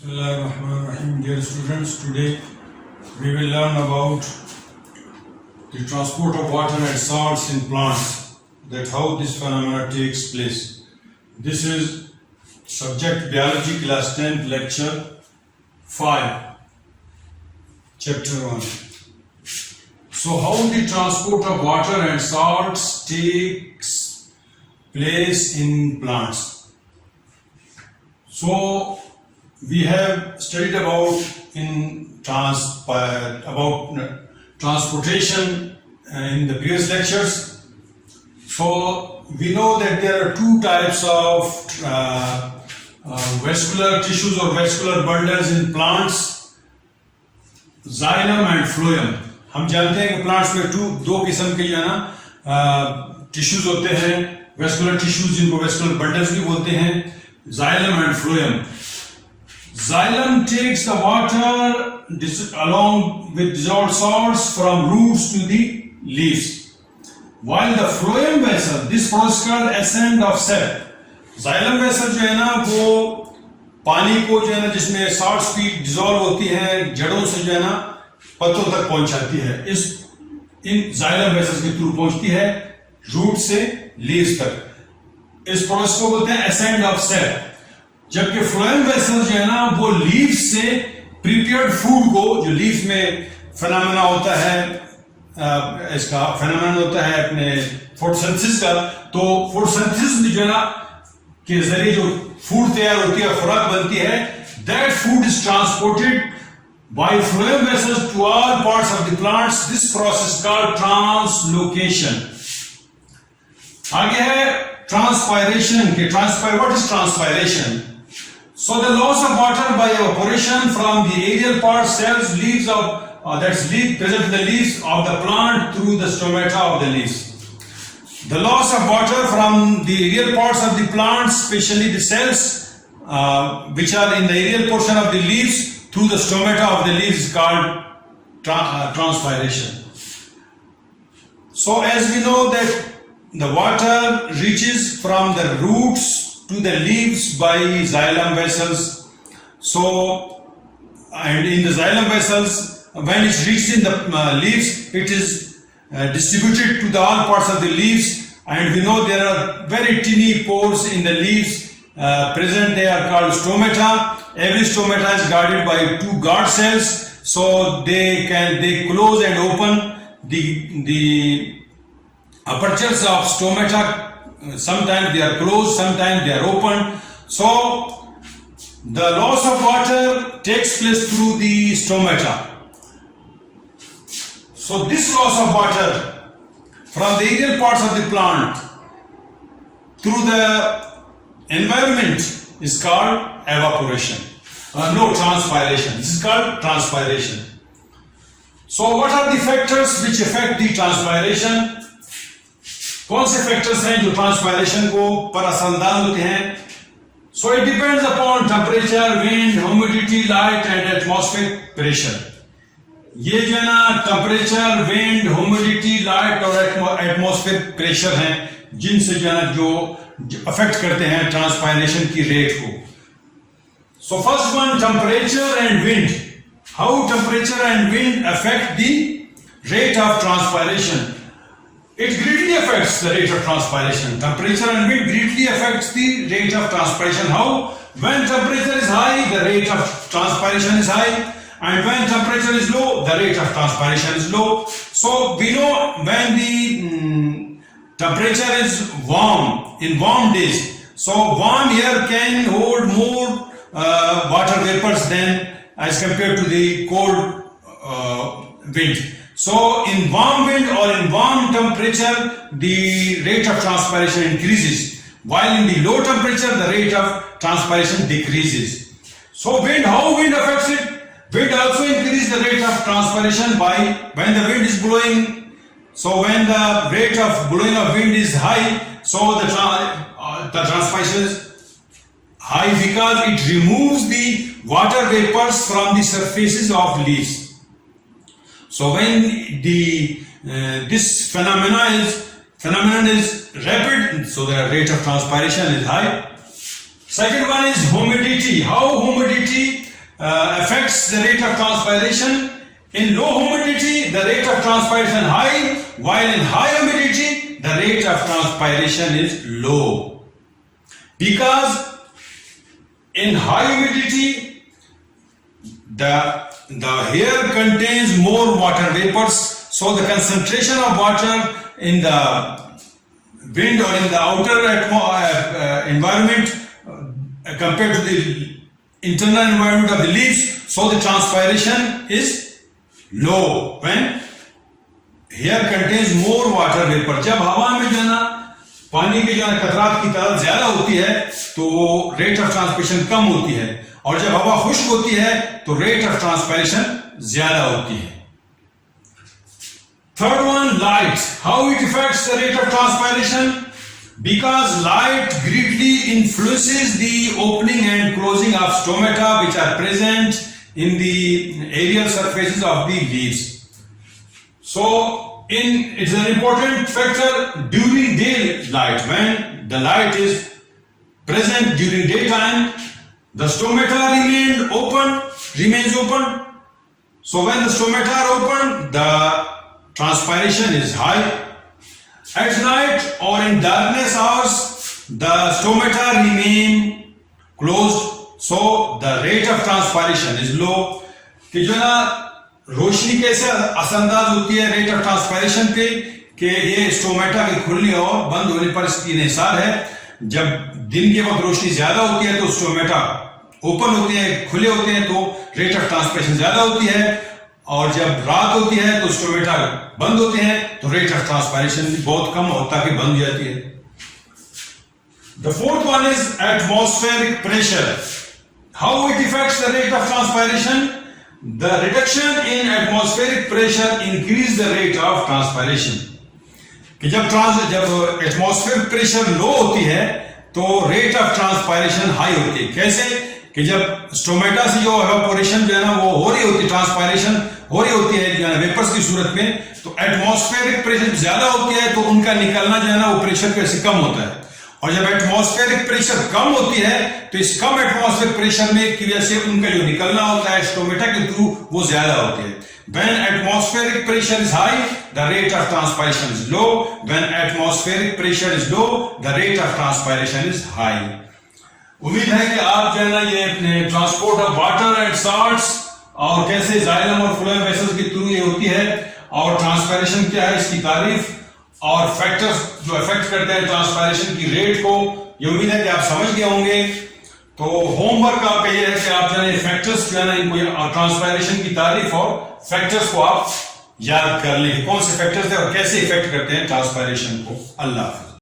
Bismillahirrahmanirrahim. Dear students, today we will learn about the transport of water and salts in plants, that how this phenomena takes place. This is subject biology class 10 lecture 5 chapter 1. So how the transport of water and salts takes place in plants. So we have studied about transportation in the previous lectures. So we know that there are two types of vascular tissues or vascular bundles in plants, xylem and phloem. हम जानते हैं कि plants में दो किस्म के जो है ना टिश्यूज होते हैं, वेस्कुलर टिश्यूज जिनको वेस्कुलर बंडल्स भी बोलते हैं, xylem and phloem. Xylem takes the water along with dissolved salts from roots to the leaves, while the phloem vessel, this process called ascent of sap. Xylem vessel जो है ना वो पानी को जो है ना जिसमें salts भी डिजॉल्व होती हैं जड़ों से जो है ना पत्तों तक पहुंचाती है, इन xylem vessels के थ्रू पहुंचती है रूट से लीव्स तक. इस प्रोसेस को बोलते हैं ascent of sap. जबकि फ्लोएम वेसल जो है ना वो लीव्स से प्रिपेयर्ड फूड को, जो लीव्स में फेनोमेना होता है, इसका फेनोमेना होता है अपने फोटोसिंथेसिस का, तो फोटोसिंथेसिस जो है ना के जरिए जो फूड तैयार होती है, खुराक बनती है, that food is transported by phloem vessels to all parts of the plants. This process called translocation. आगे है ट्रांसपायरेशन के. What is transpiration? So the loss of water by evaporation from the aerial part cells, leaves of present in the leaves of the plant through the stomata of the leaves. The loss of water from the aerial parts of the plant, especially the cells which are in the aerial portion of the leaves through the stomata of the leaves, is called transpiration. So as we know that the water reaches from the roots to the leaves by xylem vessels. So, and in the xylem vessels, when it reaches in the leaves, it is distributed to the all parts of the leaves. And we know there are very teeny pores in the leaves present. They are called stomata. Every stomata is guarded by two guard cells, so they close and open the apertures of stomata. Sometimes they are closed, sometimes they are open. So the loss of water takes place through the stomata. So this loss of water from the aerial parts of the plant through the environment is called evaporation. Transpiration. This is called transpiration. So what are the factors which affect the transpiration? कौन से factors हैं जो transpiration को पर असरअंदाज होते हैं? So it depends upon temperature, wind, humidity, light and atmospheric pressure. ये जो है ना टेम्परेचर, विंड, ह्यूमिडिटी, लाइट और एटमॉस्फेरिक प्रेशर हैं जिनसे जो है ना जो अफेक्ट करते हैं ट्रांसपायरेशन की रेट को. So first one, temperature and wind. How temperature and wind affect the rate of transpiration? It greatly affects the rate of transpiration. Temperature and wind greatly affects the rate of transpiration. How? When temperature is high, the rate of transpiration is high, and when temperature is low, the rate of transpiration is low. So we know when the temperature is warm, in warm days, so warm air can hold more water vapors than as compared to the cold wind. So in warm wind or in warm temperature, the rate of transpiration increases, while in the low temperature, the rate of transpiration decreases. So wind, how wind affects it? Wind also increases the rate of transpiration by when the wind is blowing. So when the rate of blowing of wind is high, so the transpiration is high because it removes the water vapors from the surfaces of leaves. So when this phenomenon is rapid, so the rate of transpiration is high. Second one is humidity. How humidity affects the rate of transpiration. In low humidity, the rate of transpiration high, while in high humidity, the rate of transpiration is low. Because in high humidity, the air contains more water vapors, so the concentration of water in the wind or in the outer environment compared to the internal environment of the leaves, so the transpiration is low when air contains more water vapor. जब हवा में जो है ना पानी के जो है कतरात की तादाद ज्यादा होती है तो रेट ऑफ ट्रांसपिरेशन कम होती है, और जब हवा खुश्क होती है तो रेट ऑफ ट्रांसपिरेशन ज्यादा होती है. Third one, light. How it affects the rate of transpiration? Because light greatly influences the opening and closing of stomata which are present in the aerial surfaces of the leaves. So, it's an important factor during daylight. When the light is present during daytime, the stomata remains open. So, when the stomata are open, the transpiration is high. At night or in darkness hours, the stomata remain closed, so the rate of transpiration is low. कि जो ना रोशनी कैसे असरअंदाज होती है rate of transpiration पे, कि ये stomata के खुलने और बंद होने पर इसकी इंहिसार है. जब दिन के वक्त रोशनी ज्यादा होती है तो स्टोमेटा ओपन होते हैं, खुले होते हैं, तो रेट ऑफ ट्रांसपायरेशन ज्यादा होती है, और जब रात होती है तो स्टोमेटा बंद होते हैं तो रेट ऑफ ट्रांसपायरेशन भी बहुत कम होता है, बंद हो जाती है. The fourth one is atmospheric pressure. How it affects the rate of transpiration? The reduction in atmospheric pressure increase the rate of transpiration. कि जब एटमॉस्फेरिक प्रेशर लो होती है तो रेट ऑफ ट्रांसपायरेशन हाई होती है. कैसे? कि जब स्टोमेटा से जो एवापोरेशन जो है ना वो हो रही होती है, ट्रांसपायरेशन हो रही होती है जो है वेपर्स की सूरत में, तो एटमॉस्फेरिक प्रेशर ज्यादा होती है तो उनका निकलना जो है ना वो प्रेशर कैसे कम होता है. और जब एटमॉस्फेरिक प्रेशर कम होती है तो इस कम एटमॉस्फेरिक प्रेशर में की वजह से उनका जो निकलना होता है स्टोमेटा के थ्रू वो ज्यादा होती है. When atmospheric pressure is high, the rate of transpiration is low. When atmospheric pressure is low, the rate of transpiration is high. उम्मीद है कि आप जो है ना ये अपने transport of water and salts और कैसे जाइलम और फ्लोएम वेसल्स के थ्रू ये होती है, और ट्रांसपायरेशन क्या है इसकी तारीफ, और फैक्टर्स जो अफेक्ट करते हैं ट्रांसपायरेशन की रेट को, ये उम्मीद है कि आप समझ गए होंगे. तो होमवर्क आपका ये है कि आप जो है फैक्टर्स जो है ना इनको ट्रांसपायरेशन की तारीफ और फैक्टर्स को आप याद कर लें, कौन से फैक्टर्स हैं और कैसे इफेक्ट करते हैं ट्रांसपायरेशन को. अल्लाह.